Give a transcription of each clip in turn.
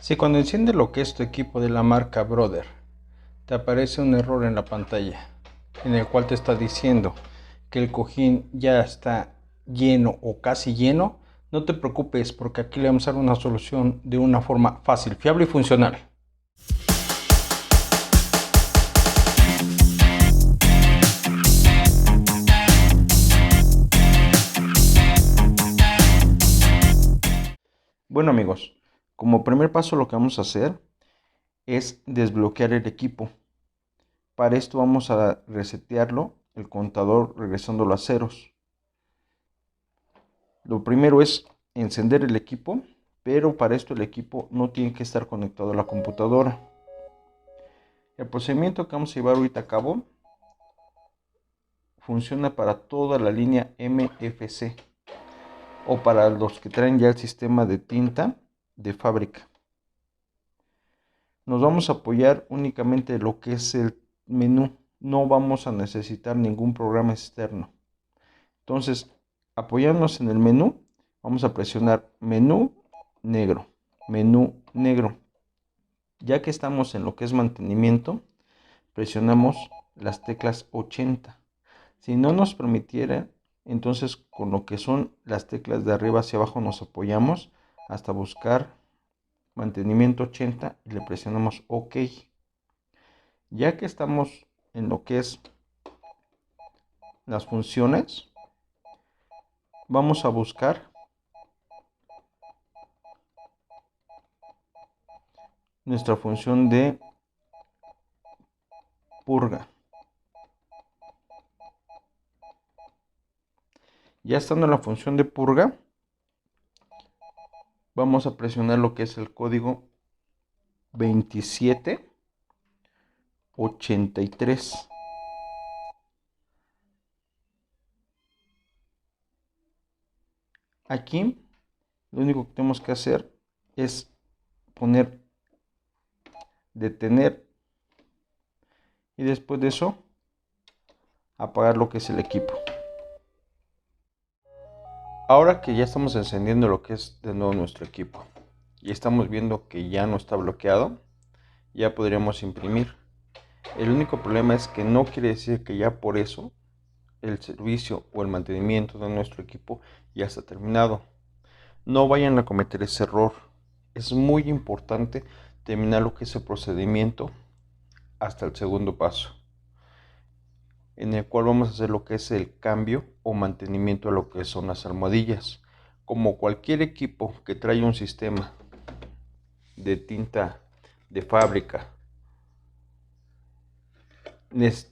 Si cuando enciende lo que es tu equipo de la marca Brother, te aparece un error en la pantalla, en el cual te está diciendo que el cojín ya está lleno o casi lleno, no te preocupes porque aquí le vamos a dar una solución de una forma fácil, fiable y funcional. Bueno amigos, como primer paso lo que vamos a hacer es desbloquear el equipo. Para esto vamos a resetearlo, el contador regresándolo a ceros. Lo primero es encender el equipo, pero para esto el equipo no tiene que estar conectado a la computadora. El procedimiento que vamos a llevar ahorita a cabo funciona para toda la línea MFC o para los que traen ya el sistema de tinta de fábrica. Nos vamos a apoyar únicamente en lo que es el menú, no vamos a necesitar ningún programa externo. Entonces, apoyándonos en el menú, vamos a presionar menú negro, menú negro. Ya que estamos en lo que es mantenimiento, presionamos las teclas 80. Si no nos permitiera, entonces con lo que son las teclas de arriba hacia abajo nos apoyamos hasta buscar mantenimiento 80 y le presionamos OK. Ya que estamos en lo que es las funciones, vamos a buscar nuestra función de purga. Ya estando en la función de purga, vamos a presionar lo que es el código 2783. Aquí lo único que tenemos que hacer es poner detener y después de eso apagar lo que es el equipo. Ahora que ya estamos encendiendo lo que es de nuevo nuestro equipo y estamos viendo que ya no está bloqueado, ya podríamos imprimir. El único problema es que no quiere decir que ya por eso el servicio o el mantenimiento de nuestro equipo ya está terminado. No vayan a cometer ese error. Es muy importante terminar lo que es el procedimiento hasta el segundo paso, en el cual vamos a hacer lo que es el cambio o mantenimiento de lo que son las almohadillas. Como cualquier equipo que trae un sistema de tinta de fábrica,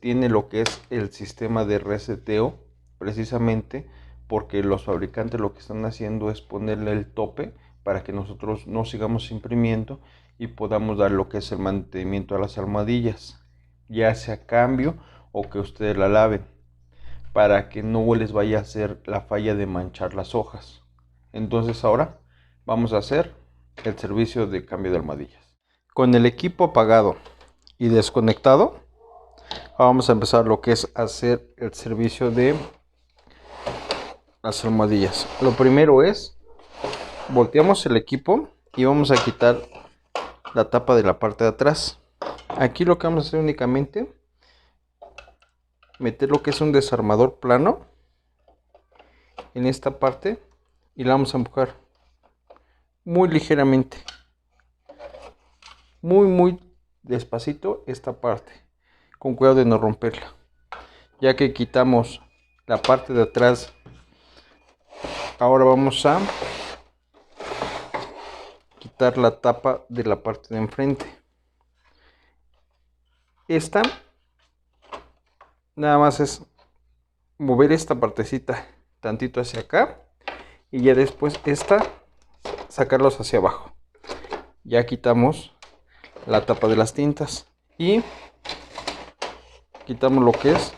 tiene lo que es el sistema de reseteo, precisamente porque los fabricantes lo que están haciendo es ponerle el tope para que nosotros no sigamos imprimiendo y podamos dar lo que es el mantenimiento a las almohadillas, ya sea cambio o que ustedes la laven, para que no les vaya a hacer la falla de manchar las hojas. Entonces ahora vamos a hacer el servicio de cambio de almohadillas. Con el equipo apagado y desconectado, vamos a empezar lo que es hacer el servicio de las almohadillas. Lo primero es volteamos el equipo y vamos a quitar la tapa de la parte de atrás. Aquí lo que vamos a hacer únicamente meter lo que es un desarmador plano en esta parte y la vamos a empujar muy ligeramente, muy despacito esta parte, con cuidado de no romperla. Ya que quitamos la parte de atrás, ahora vamos a quitar la tapa de la parte de enfrente. Esta nada más es mover esta partecita tantito hacia acá y ya después esta sacarlos hacia abajo. Ya quitamos la tapa de las tintas y quitamos lo que es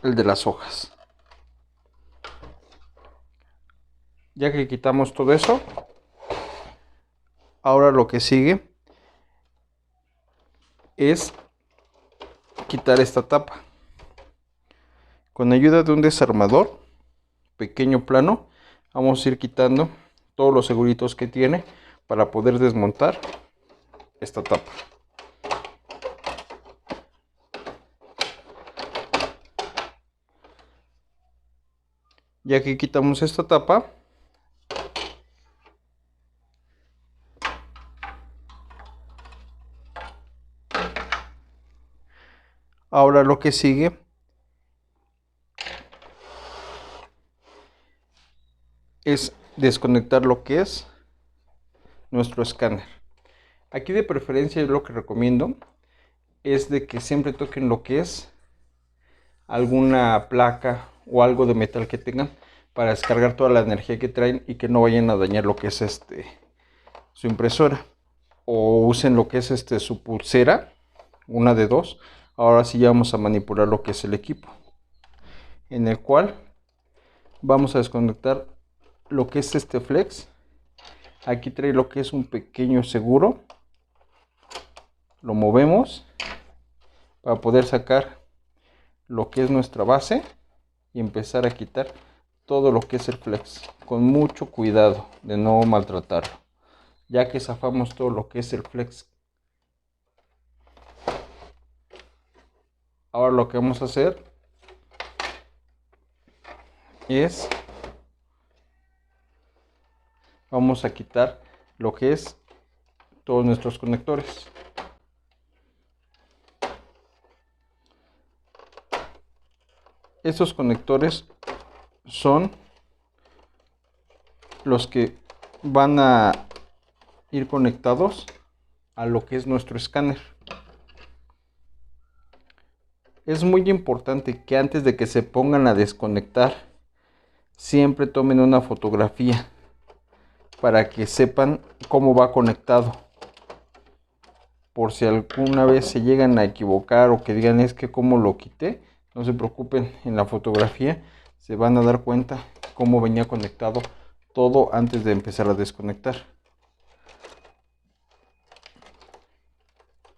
el de las hojas. Ya que quitamos todo eso, ahora lo que sigue es quitar esta tapa. Con ayuda de un desarmador pequeño plano, vamos a ir quitando todos los seguritos que tiene para poder desmontar esta tapa. Ya que quitamos esta tapa, ahora lo que sigue es desconectar lo que es nuestro escáner. Aquí de preferencia yo lo que recomiendo es de que siempre toquen lo que es alguna placa o algo de metal que tengan para descargar toda la energía que traen y que no vayan a dañar lo que es su impresora, o usen lo que es su pulsera, una de dos. Ahora sí ya vamos a manipular lo que es el equipo, en el cual vamos a desconectar lo que es este flex. Aquí trae lo que es un pequeño seguro, lo movemos para poder sacar lo que es nuestra base y empezar a quitar todo lo que es el flex, con mucho cuidado de no maltratarlo, ya que zafamos todo lo que es el flex. Ahora lo que vamos a hacer es vamos a quitar lo que es todos nuestros conectores. Estos conectores son los que van a ir conectados a lo que es nuestro escáner. Es muy importante que antes de que se pongan a desconectar, siempre tomen una fotografía para que sepan cómo va conectado. Por si alguna vez se llegan a equivocar o que digan es que cómo lo quité, no se preocupen, en la fotografía se van a dar cuenta cómo venía conectado todo antes de empezar a desconectar.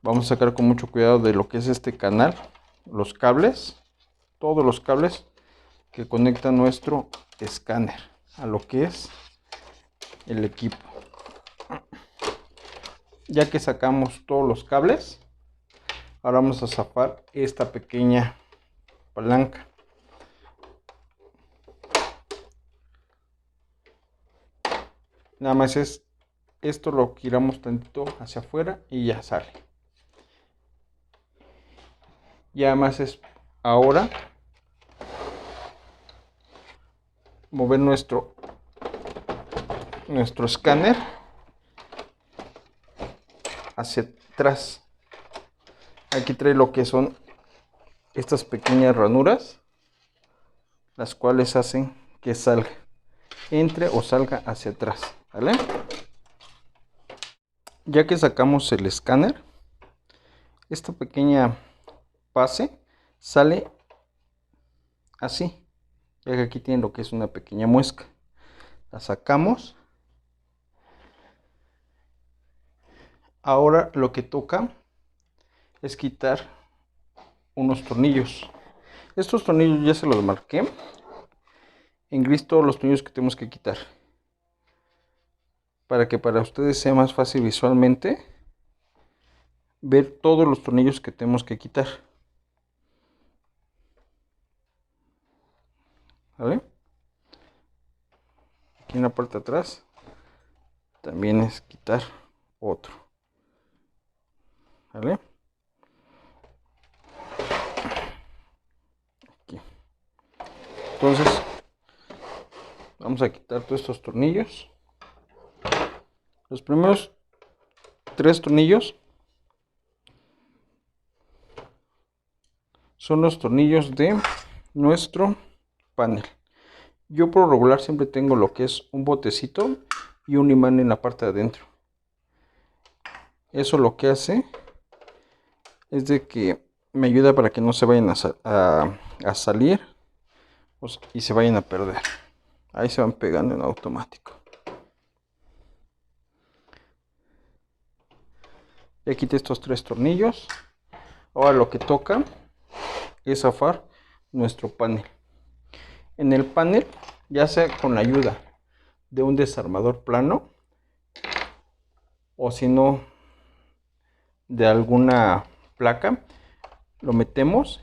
Vamos a sacar con mucho cuidado de lo que es este canal, los cables, todos los cables que conectan nuestro escáner a lo que es el equipo. Ya que sacamos todos los cables, ahora vamos a zafar esta pequeña palanca. Nada más es esto, lo giramos tantito hacia afuera y ya sale. Y además es ahora mover nuestro escáner hacia atrás. Aquí trae lo que son estas pequeñas ranuras, las cuales hacen que salga, entre o salga hacia atrás, ¿vale? Ya que sacamos el escáner, esta pequeña base sale así, ya que aquí tiene lo que es una pequeña muesca. La sacamos. Ahora lo que toca es quitar unos tornillos. Estos tornillos ya se los marqué en gris, todos los tornillos que tenemos que quitar, para que para ustedes sea más fácil visualmente ver todos los tornillos que tenemos que quitar, ¿vale? Aquí en la parte de atrás también es quitar otro, ¿vale? Aquí. Entonces vamos a quitar todos estos tornillos. Los primeros 3 tornillos son los tornillos de nuestro panel. Yo por lo regular siempre tengo lo que es un botecito y un imán en la parte de adentro. Eso lo que hace es de que me ayuda para que no se vayan a salir y se vayan a perder. Ahí se van pegando en automático. Ya quité estos 3 tornillos. Ahora lo que toca es zafar nuestro panel. En el panel, ya sea con la ayuda de un desarmador plano o si no de alguna placa, lo metemos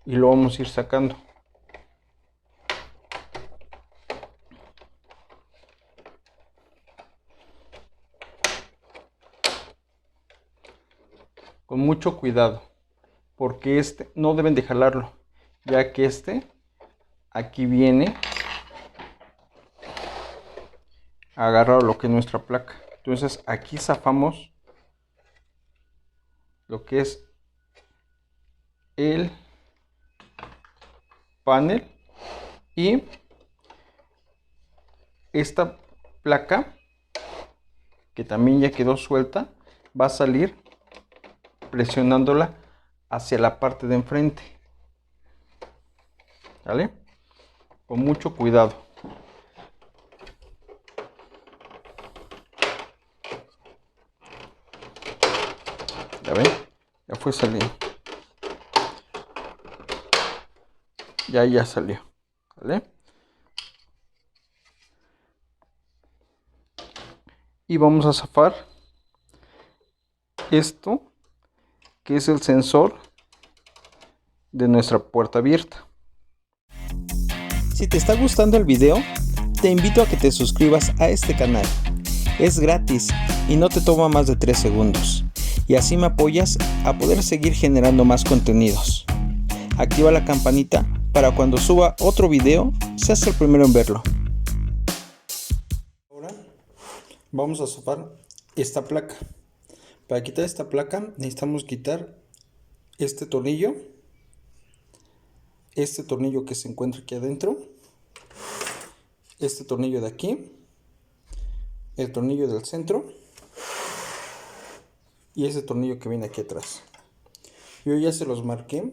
y lo vamos a ir sacando. Con mucho cuidado, porque este no deben de jalarlo, ya que aquí viene agarrado lo que es nuestra placa. Entonces aquí zafamos lo que es el panel y esta placa, que también ya quedó suelta, va a salir presionándola hacia la parte de enfrente. ¿Vale? Con mucho cuidado. ¿Ya ven? Ya fue saliendo. Ya salió. ¿Vale? Y vamos a zafar esto, que es el sensor de nuestra puerta abierta. Si te está gustando el video, te invito a que te suscribas a este canal. Es gratis y no te toma más de 3 segundos. Y así me apoyas a poder seguir generando más contenidos. Activa la campanita para cuando suba otro video, seas el primero en verlo. Ahora vamos a zafar esta placa. Para quitar esta placa necesitamos quitar este tornillo que se encuentra aquí adentro, este tornillo de aquí, el tornillo del centro y ese tornillo que viene aquí atrás. Yo ya se los marqué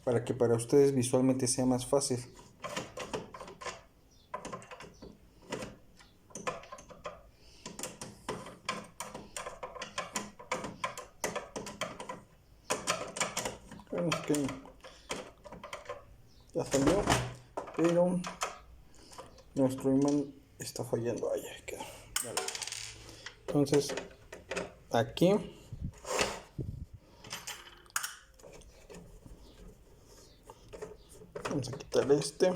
para que para ustedes visualmente sea más fácil. Okay. Ya salió, pero nuestro imán está fallando. Ahí quedó. Entonces aquí vamos a quitar este.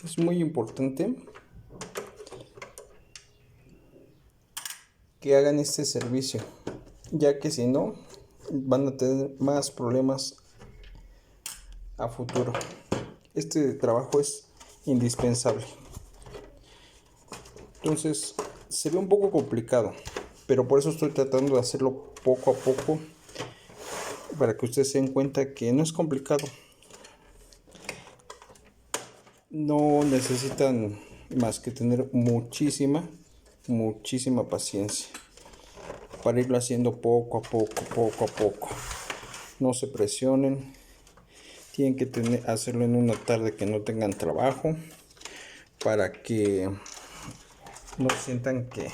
Es muy importante que hagan este servicio, ya que si no van a tener más problemas a futuro. Este trabajo es indispensable. Entonces se ve un poco complicado, pero por eso estoy tratando de hacerlo poco a poco, para que ustedes se den cuenta que no es complicado. No necesitan más que tener muchísima paciencia para irlo haciendo poco a poco. No se presionen. Tienen que hacerlo en una tarde que no tengan trabajo, para que no sientan que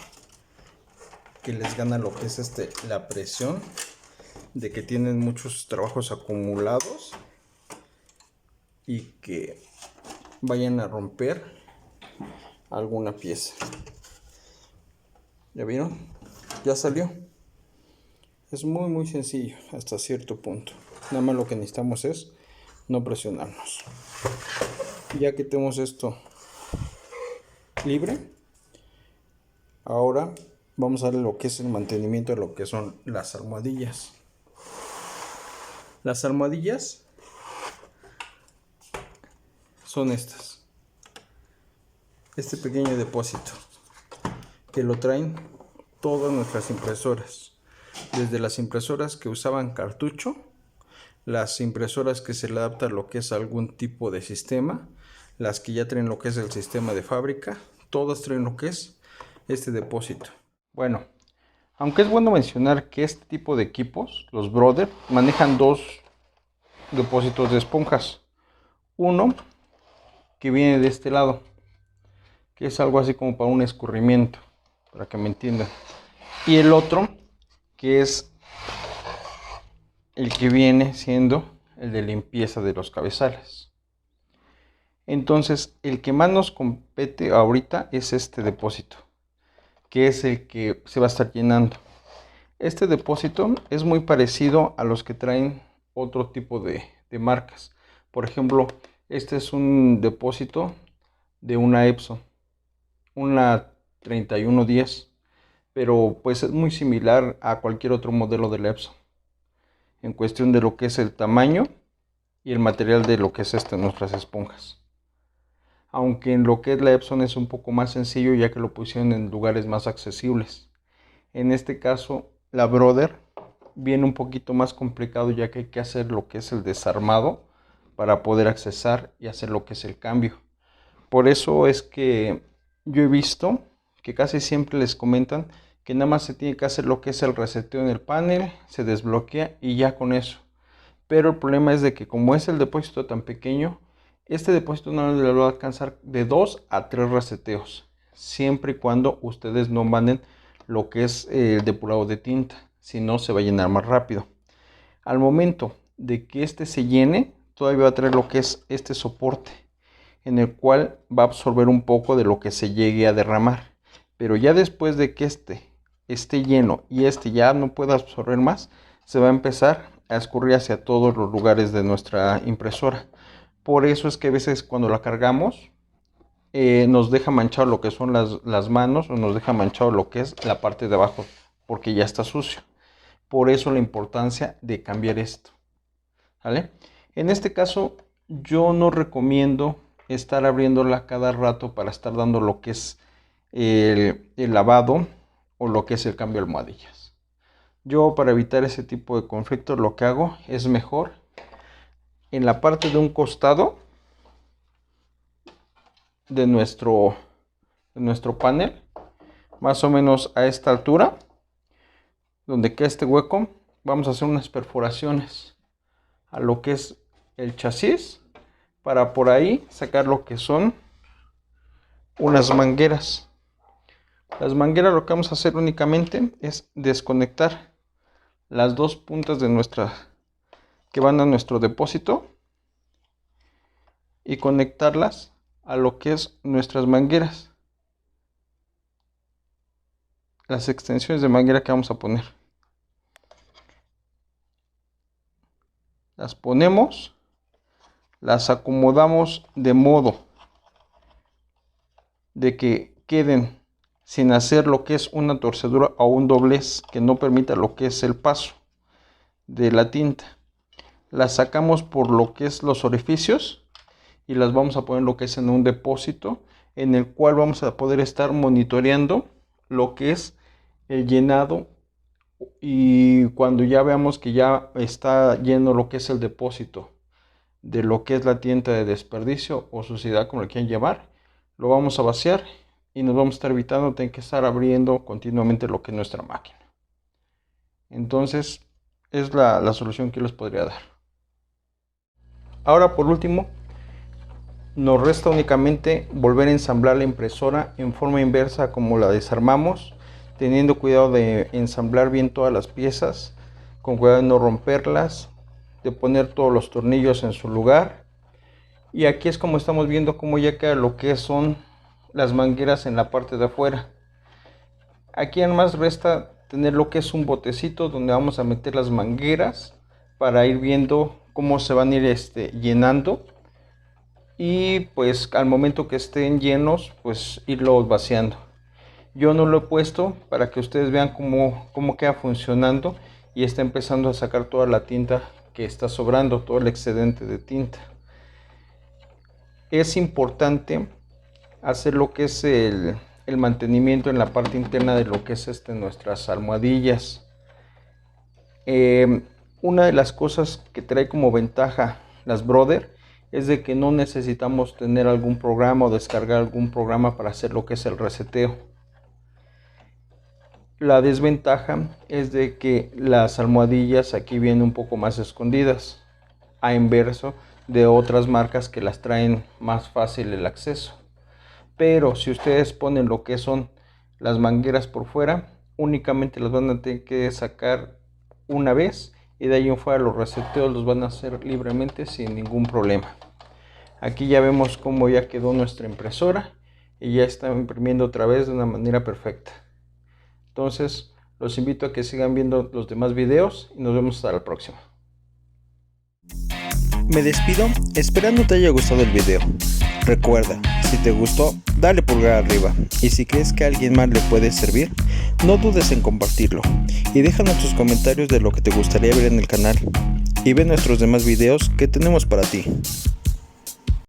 les gana lo que es la presión de que tienen muchos trabajos acumulados y que vayan a romper alguna pieza. ¿Ya vieron? Ya salió. Es muy sencillo hasta cierto punto. Nada más lo que necesitamos es no presionarnos. Ya que tenemos esto libre, ahora vamos a darle lo que es el mantenimiento de lo que son las almohadillas. Las almohadillas son estas. Este pequeño depósito que lo traen todas nuestras impresoras, desde las impresoras que usaban cartucho, las impresoras que se le adapta a lo que es algún tipo de sistema, las que ya traen lo que es el sistema de fábrica, todas traen lo que es este depósito. Bueno, Aunque es bueno mencionar que este tipo de equipos, los Brother, manejan dos depósitos de esponjas. Uno que viene de este lado, que es algo así como para un escurrimiento, para que me entiendan. Y el otro, que es el que viene siendo el de limpieza de los cabezales. Entonces, el que más nos compete ahorita es este depósito, que es el que se va a estar llenando. Este depósito es muy parecido a los que traen otro tipo de marcas. Por ejemplo, este es un depósito de una Epson, una 3110, pero pues es muy similar a cualquier otro modelo de la Epson en cuestión de lo que es el tamaño y el material de lo que es nuestras esponjas. Aunque en lo que es la Epson es un poco más sencillo, ya que lo pusieron en lugares más accesibles. En este caso, la Brother viene un poquito más complicado, ya que hay que hacer lo que es el desarmado para poder accesar y hacer lo que es el cambio. Por eso es que yo he visto que casi siempre les comentan que nada más se tiene que hacer lo que es el reseteo en el panel, se desbloquea y ya con eso. Pero el problema es de que como es el depósito tan pequeño, este depósito no le va a alcanzar de 2 a 3 reseteos, siempre y cuando ustedes no manden lo que es el depurado de tinta, si no se va a llenar más rápido. Al momento de que este se llene, todavía va a traer lo que es este soporte, en el cual va a absorber un poco de lo que se llegue a derramar. Pero ya después de que este esté lleno y este ya no pueda absorber más, se va a empezar a escurrir hacia todos los lugares de nuestra impresora. Por eso es que a veces cuando la cargamos nos deja manchado lo que son las manos, o nos deja manchado lo que es la parte de abajo, porque ya está sucio. Por eso la importancia de cambiar esto, ¿vale? En este caso yo no recomiendo estar abriéndola cada rato para estar dando lo que es el lavado o lo que es el cambio de almohadillas. Yo, para evitar ese tipo de conflictos, lo que hago es mejor en la parte de un costado de nuestro panel, más o menos a esta altura, donde queda este hueco, vamos a hacer unas perforaciones a lo que es el chasis, para por ahí sacar lo que son unas mangueras. Las mangueras, lo que vamos a hacer únicamente es desconectar las dos puntas de que van a nuestro depósito y conectarlas a lo que es nuestras mangueras, las extensiones de manguera que vamos a poner. Las ponemos, las acomodamos de modo de que queden sin hacer lo que es una torcedura o un doblez que no permita lo que es el paso de la tinta. Las sacamos por lo que es los orificios y las vamos a poner lo que es en un depósito, en el cual vamos a poder estar monitoreando lo que es el llenado, y cuando ya veamos que ya está lleno lo que es el depósito de lo que es la tinta de desperdicio o suciedad, como lo quieran llamar, lo vamos a vaciar y nos vamos a estar evitando tener que estar abriendo continuamente lo que es nuestra máquina. Entonces es la solución que les podría dar. Ahora, por último, nos resta únicamente volver a ensamblar la impresora en forma inversa como la desarmamos, teniendo cuidado de ensamblar bien todas las piezas, con cuidado de no romperlas, de poner todos los tornillos en su lugar. Y aquí es como estamos viendo cómo ya queda lo que son las mangueras en la parte de afuera. Aquí además resta tener lo que es un botecito donde vamos a meter las mangueras para ir viendo cómo se van a ir llenando, y pues al momento que estén llenos pues irlos vaciando. Yo no lo he puesto para que ustedes vean cómo queda funcionando y está empezando a sacar toda la tinta que está sobrando, todo el excedente de tinta. Es importante hacer lo que es el mantenimiento en la parte interna de lo que es nuestras almohadillas. Una de las cosas que trae como ventaja las Brother es de que no necesitamos tener algún programa o descargar algún programa para hacer lo que es el reseteo. La desventaja es de que las almohadillas aquí vienen un poco más escondidas, a inverso de otras marcas que las traen más fácil el acceso. Pero si ustedes ponen lo que son las mangueras por fuera, únicamente las van a tener que sacar una vez y de ahí en fuera los reseteos los van a hacer libremente sin ningún problema. Aquí ya vemos cómo ya quedó nuestra impresora y ya está imprimiendo otra vez de una manera perfecta. Entonces los invito a que sigan viendo los demás videos y nos vemos hasta la próxima. Me despido esperando te haya gustado el video. Recuerda, si te gustó, dale pulgar arriba y si crees que a alguien más le puede servir, no dudes en compartirlo y déjanos tus comentarios de lo que te gustaría ver en el canal y ve nuestros demás videos que tenemos para ti.